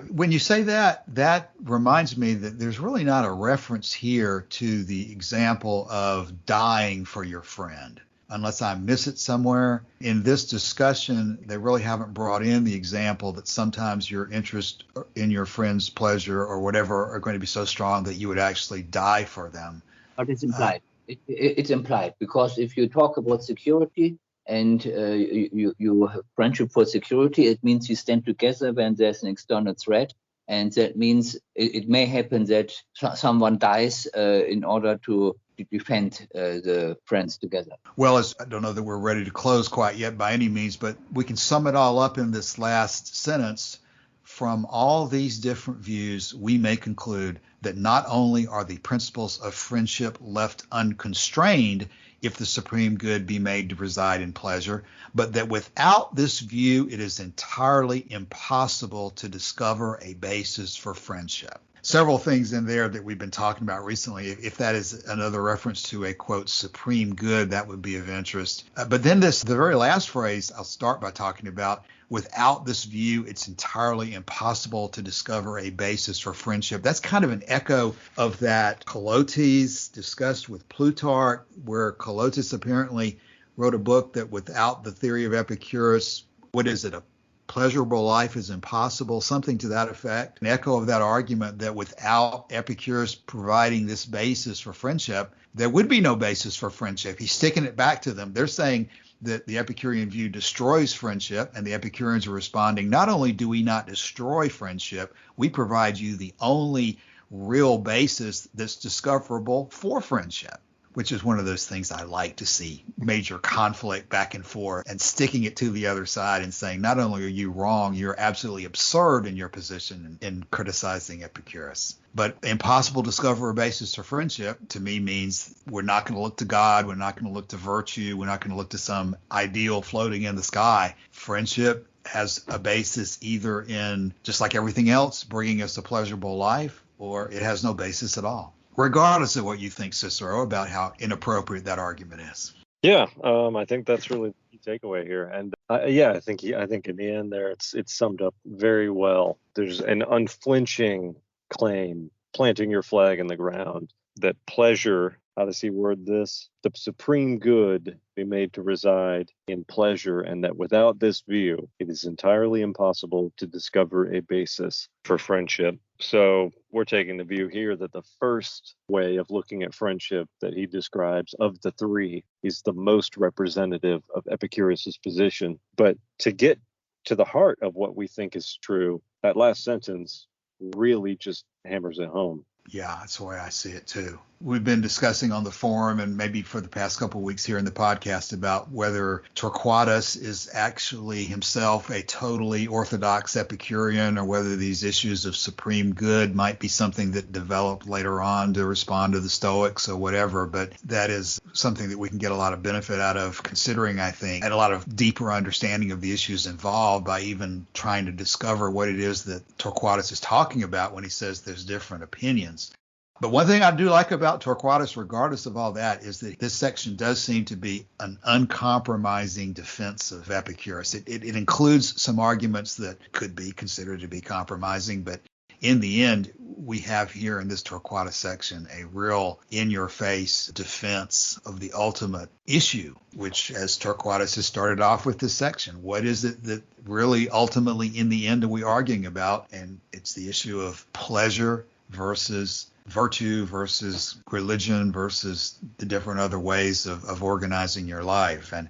When you say that, that reminds me that there's really not a reference here to the example of dying for your friend, unless I miss it somewhere. In this discussion, they really haven't brought in the example that sometimes your interest in your friend's pleasure or whatever are going to be so strong that you would actually die for them. But it's implied. It's implied, because if you talk about security, and you have friendship for security, it means you stand together when there's an external threat. And that means it may happen that someone dies in order to defend the friends together. Well, I don't know that we're ready to close quite yet by any means, but we can sum it all up in this last sentence. From all these different views, we may conclude that not only are the principles of friendship left unconstrained if the supreme good be made to reside in pleasure, but that without this view, it is entirely impossible to discover a basis for friendship. Several things in there that we've been talking about recently. If that is another reference to a, quote, supreme good, that would be of interest. But then the very last phrase I'll start by talking about, without this view, it's entirely impossible to discover a basis for friendship. That's kind of an echo of that Colotes discussed with Plutarch, where Colotes apparently wrote a book that without the theory of Epicurus, a pleasurable life is impossible, something to that effect. An echo of that argument that without Epicurus providing this basis for friendship, there would be no basis for friendship. He's sticking it back to them. They're saying that the Epicurean view destroys friendship, and the Epicureans are responding, not only do we not destroy friendship, we provide you the only real basis that's discoverable for friendship, which is one of those things I like to see, major conflict back and forth and sticking it to the other side and saying, not only are you wrong, you're absolutely absurd in your position in criticizing Epicurus. But impossible to discover a basis for friendship to me means we're not going to look to God. We're not going to look to virtue. We're not going to look to some ideal floating in the sky. Friendship has a basis either in, just like everything else, bringing us a pleasurable life, or it has no basis at all, regardless of what you think, Cicero, about how inappropriate that argument is. Yeah, I think that's really the key takeaway here. And I think in the end there, it's summed up very well. There's an unflinching claim, planting your flag in the ground, that pleasure, how does he word this? The supreme good be made to reside in pleasure, and that without this view, it is entirely impossible to discover a basis for friendship. So we're taking the view here that the first way of looking at friendship that he describes of the three is the most representative of Epicurus's position. But to get to the heart of what we think is true, that last sentence really just hammers it home. Yeah, that's the way I see it too. We've been discussing on the forum and maybe for the past couple of weeks here in the podcast about whether Torquatus is actually himself a totally orthodox Epicurean, or whether these issues of supreme good might be something that developed later on to respond to the Stoics or whatever. But that is something that we can get a lot of benefit out of considering, I think, and a lot of deeper understanding of the issues involved by even trying to discover what it is that Torquatus is talking about when he says there's different opinions. But one thing I do like about Torquatus, regardless of all that, is that this section does seem to be an uncompromising defense of Epicurus. It includes some arguments that could be considered to be compromising, but in the end, we have here in this Torquatus section a real in-your-face defense of the ultimate issue, which, as Torquatus has started off with this section, what is it that really ultimately in the end are we arguing about? And it's the issue of pleasure versus virtue versus religion versus the different other ways of organizing your life. And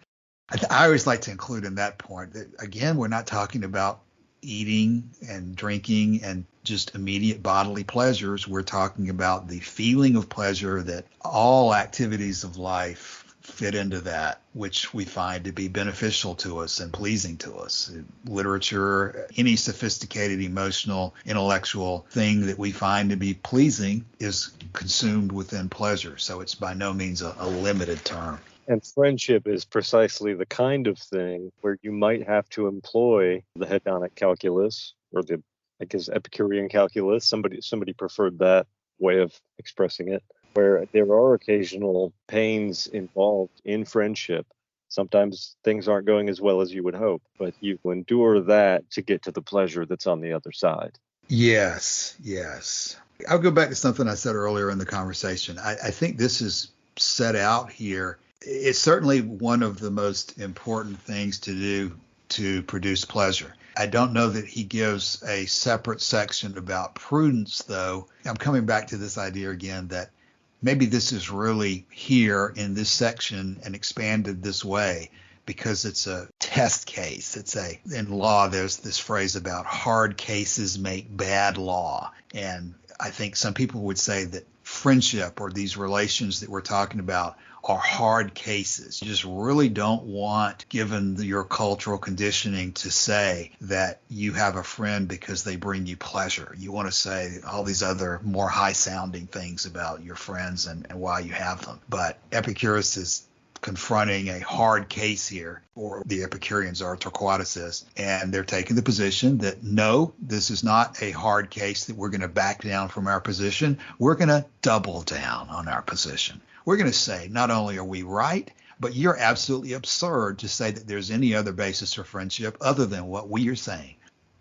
I always like to include in that point that, again, we're not talking about eating and drinking and just immediate bodily pleasures. We're talking about the feeling of pleasure that all activities of life fit into that, which we find to be beneficial to us and pleasing to us. Literature, any sophisticated, emotional, intellectual thing that we find to be pleasing is consumed within pleasure. So it's by no means a limited term. And friendship is precisely the kind of thing where you might have to employ the hedonic calculus, or the, I guess, Epicurean calculus. Somebody preferred that way of expressing it, where there are occasional pains involved in friendship. Sometimes things aren't going as well as you would hope, but you endure that to get to the pleasure that's on the other side. Yes. I'll go back to something I said earlier in the conversation. I think this is set out here. It's certainly one of the most important things to do to produce pleasure. I don't know that he gives a separate section about prudence, though. I'm coming back to this idea again that maybe this is really here in this section and expanded this way because it's a test case. In law, there's this phrase about hard cases make bad law. And I think some people would say that friendship or these relations that we're talking about are hard cases. You just really don't want, given your cultural conditioning, to say that you have a friend because they bring you pleasure. You want to say all these other more high-sounding things about your friends and why you have them. But Epicurus is confronting a hard case here, or the Epicureans are, Torquatus is, and they're taking the position that no, this is not a hard case that we're going to back down from our position. We're going to double down on our position. We're going to say not only are we right, but you're absolutely absurd to say that there's any other basis for friendship other than what we are saying.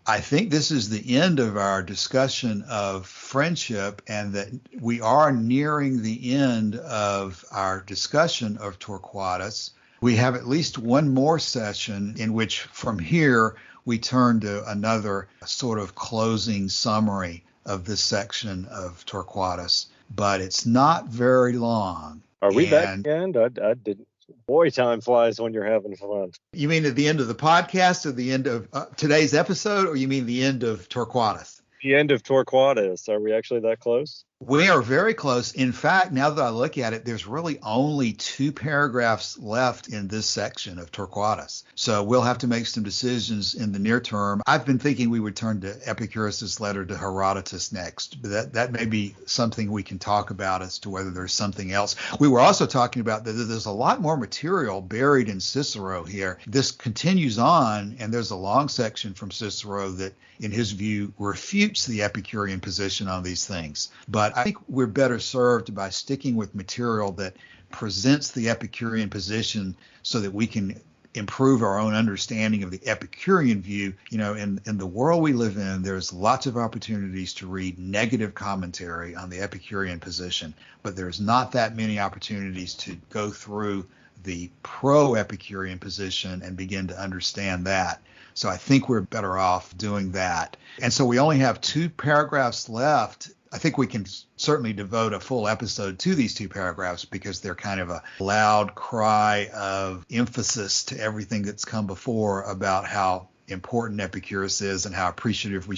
I think this is the end of our discussion of friendship, and that we are nearing the end of our discussion of Torquatus. We have at least one more session in which from here we turn to another sort of closing summary of this section of Torquatus, but it's not very long. Are we back at the end? I didn't. Boy, time flies when you're having fun. You mean at the end of the podcast or the end of today's episode, or you mean the end of Torquatus? The end of Torquatus. Are we actually that close? We are very close. In fact, now that I look at it, there's really only 2 paragraphs left in this section of Torquatus. So we'll have to make some decisions in the near term. I've been thinking we would turn to Epicurus's letter to Herodotus next. But that may be something we can talk about as to whether there's something else. We were also talking about that there's a lot more material buried in Cicero here. This continues on, and there's a long section from Cicero that, in his view, refutes the Epicurean position on these things. But I think we're better served by sticking with material that presents the Epicurean position so that we can improve our own understanding of the Epicurean view. You know, in the world we live in, there's lots of opportunities to read negative commentary on the Epicurean position, but there's not that many opportunities to go through the pro-Epicurean position and begin to understand that. So I think we're better off doing that. And so we only have 2 paragraphs left. I think we can certainly devote a full episode to these 2 paragraphs because they're kind of a loud cry of emphasis to everything that's come before about how important Epicurus is and how appreciative we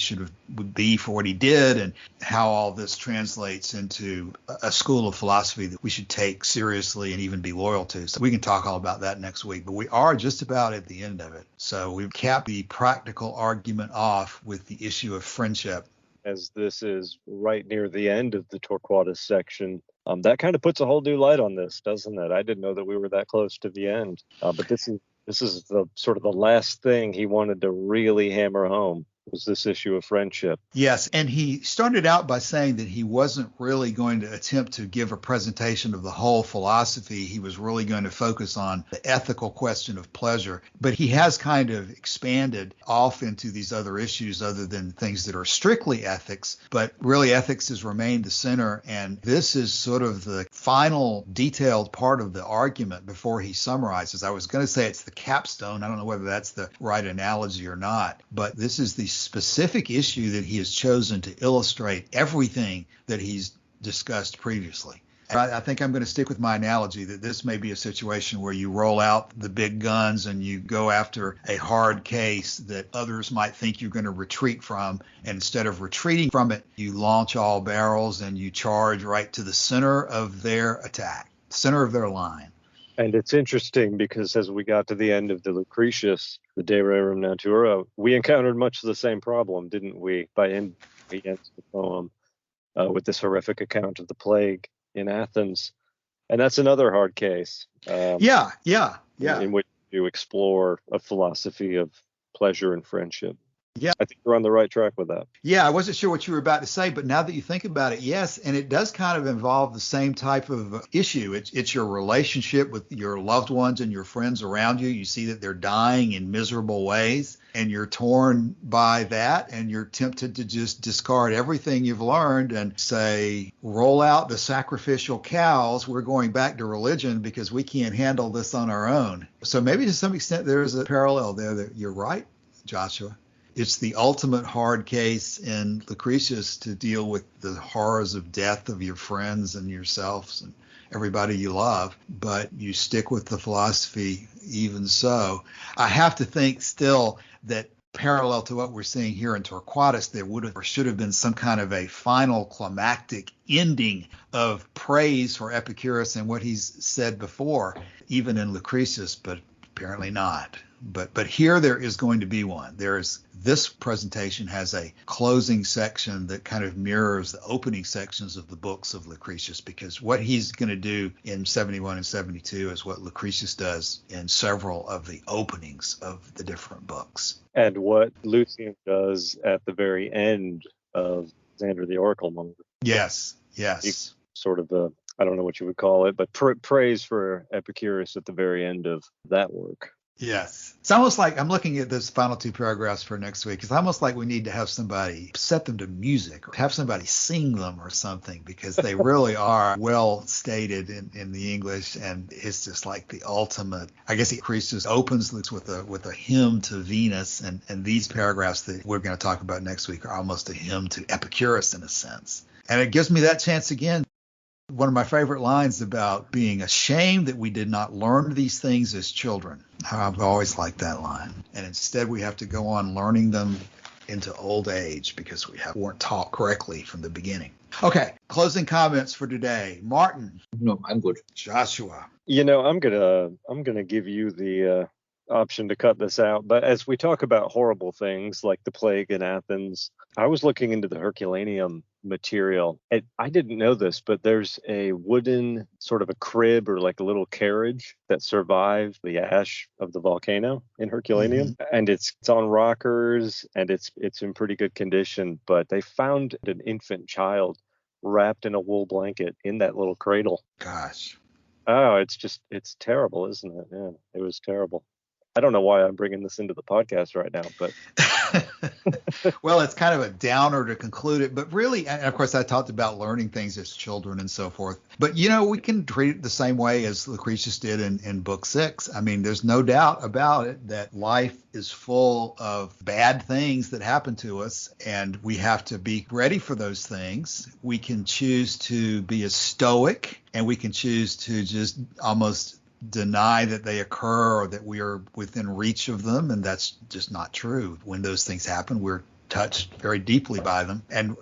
would be for what he did, and how all this translates into a school of philosophy that we should take seriously and even be loyal to. So we can talk all about that next week, but we are just about at the end of it. So we've capped the practical argument off with the issue of friendship. As this is right near the end of the Torquatus section, that kind of puts a whole new light on this, doesn't it? I didn't know that we were that close to the end, but this is the sort of the last thing he wanted to really hammer home, was this issue of friendship. Yes, and he started out by saying that he wasn't really going to attempt to give a presentation of the whole philosophy. He was really going to focus on the ethical question of pleasure. But he has kind of expanded off into these other issues other than things that are strictly ethics. But really, ethics has remained the center, and this is sort of the final detailed part of the argument before he summarizes. I was going to say it's the capstone. I don't know whether that's the right analogy or not, but this is the specific issue that he has chosen to illustrate everything that he's discussed previously. And I think I'm going to stick with my analogy that this may be a situation where you roll out the big guns and you go after a hard case that others might think you're going to retreat from. And instead of retreating from it, you launch all barrels and you charge right to the center of their attack, center of their line. And it's interesting because as we got to the end of the Lucretius, the De Rerum Natura, we encountered much the same problem, didn't we, by end the poem with this horrific account of the plague in Athens. And that's another hard case. Yeah. In which you explore a philosophy of pleasure and friendship. Yeah, I think we're on the right track with that. Yeah, I wasn't sure what you were about to say, but now that you think about it, yes, and it does kind of involve the same type of issue. It's your relationship with your loved ones and your friends around you. You see that they're dying in miserable ways, and you're torn by that, and you're tempted to just discard everything you've learned and say, roll out the sacrificial cows. We're going back to religion because we can't handle this on our own. So maybe to some extent there is a parallel there. That you're right, Joshua. It's the ultimate hard case in Lucretius to deal with the horrors of death of your friends and yourselves and everybody you love, but you stick with the philosophy even so. I have to think still that parallel to what we're seeing here in Torquatus, there would have or should have been some kind of a final climactic ending of praise for Epicurus and what he's said before, even in Lucretius, but apparently not. But here there is going to be one. This presentation has a closing section that kind of mirrors the opening sections of the books of Lucretius, because what he's going to do in 71 and 72 is what Lucretius does in several of the openings of the different books. And what Lucian does at the very end of Xander the Oracle Monger. Yes. Sort of I don't know what you would call it, but praise for Epicurus at the very end of that work. Yes. It's almost like I'm looking at this final 2 paragraphs for next week. It's almost like we need to have somebody set them to music or have somebody sing them or something, because they really are well stated in the English, and it's just like the ultimate. I guess Lucretius opens this with a hymn to Venus, and these paragraphs that we're going to talk about next week are almost a hymn to Epicurus in a sense. And it gives me that chance again. one of my favorite lines about being ashamed that we did not learn these things as children. I've always liked that line. And instead we have to go on learning them into old age because we weren't taught correctly from the beginning. Okay, closing comments for today. Martin. No, I'm good. Joshua. I'm gonna give you the option to cut this out. But as we talk about horrible things like the plague in Athens, I was looking into the Herculaneum material. I didn't know this, but there's a wooden sort of a crib or like a little carriage that survived the ash of the volcano in Herculaneum. And it's on rockers and it's in pretty good condition. But they found an infant child wrapped in a wool blanket in that little cradle. Gosh. Oh, it's terrible, isn't it? Yeah, it was terrible. I don't know why I'm bringing this into the podcast right now, but well, it's kind of a downer to conclude it, but really, and of course I talked about learning things as children and so forth, but we can treat it the same way as Lucretius did in book 6. I mean, there's no doubt about it that life is full of bad things that happen to us, and we have to be ready for those things. We can choose to be a stoic, and we can choose to just almost deny that they occur or that we are within reach of them, and that's just not true. When those things happen, we're touched very deeply by them, and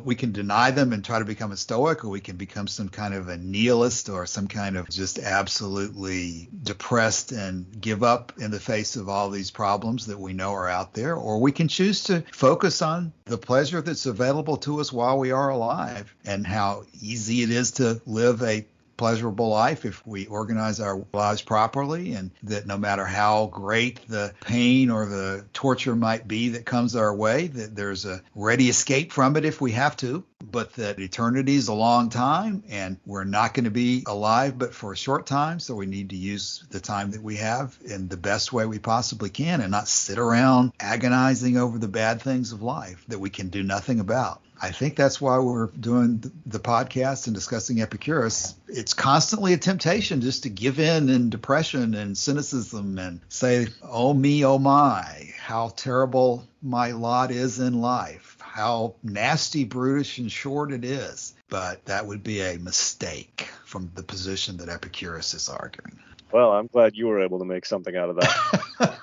we can deny them and try to become a stoic, or we can become some kind of a nihilist or some kind of just absolutely depressed and give up in the face of all these problems that we know are out there, or we can choose to focus on the pleasure that's available to us while we are alive and how easy it is to live a pleasurable life if we organize our lives properly, and that no matter how great the pain or the torture might be that comes our way, that there's a ready escape from it if we have to, but that eternity is a long time and we're not going to be alive but for a short time, so we need to use the time that we have in the best way we possibly can and not sit around agonizing over the bad things of life that we can do nothing about. I think that's why we're doing the podcast and discussing Epicurus. It's constantly a temptation just to give in depression and cynicism and say, oh me, oh my, how terrible my lot is in life, how nasty, brutish, and short it is. But that would be a mistake from the position that Epicurus is arguing. Well, I'm glad you were able to make something out of that.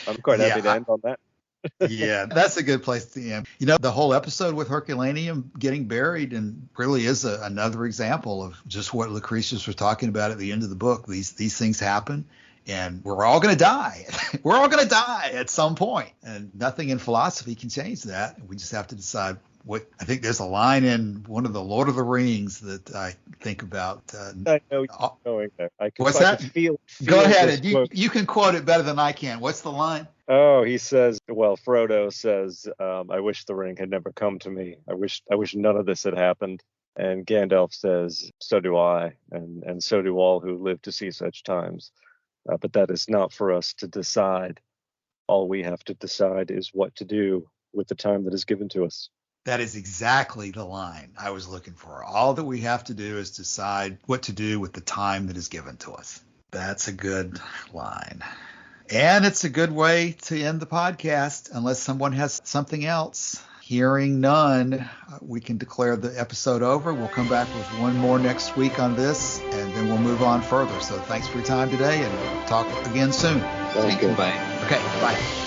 I'm quite happy to end on that. Yeah, that's a good place to end. The whole episode with Herculaneum getting buried and really is another example of just what Lucretius was talking about at the end of the book. These things happen, and we're all going to die. We're all going to die at some point, and nothing in philosophy can change that. We just have to decide what. I think there's a line in one of the Lord of the Rings that I think about. I know you're going there. What's that? Feel Go ahead. You can quote it better than I can. What's the line? Oh, he says, Frodo says, I wish the ring had never come to me. I wish none of this had happened. And Gandalf says, so do I, and so do all who live to see such times. But that is not for us to decide. All we have to decide is what to do with the time that is given to us. That is exactly the line I was looking for. All that we have to do is decide what to do with the time that is given to us. That's a good line. And it's a good way to end the podcast, unless someone has something else. Hearing none, we can declare the episode over. We'll come back with one more next week on this, and then we'll move on further. So thanks for your time today, and we'll talk again soon. Thank you. Bye. Okay, bye.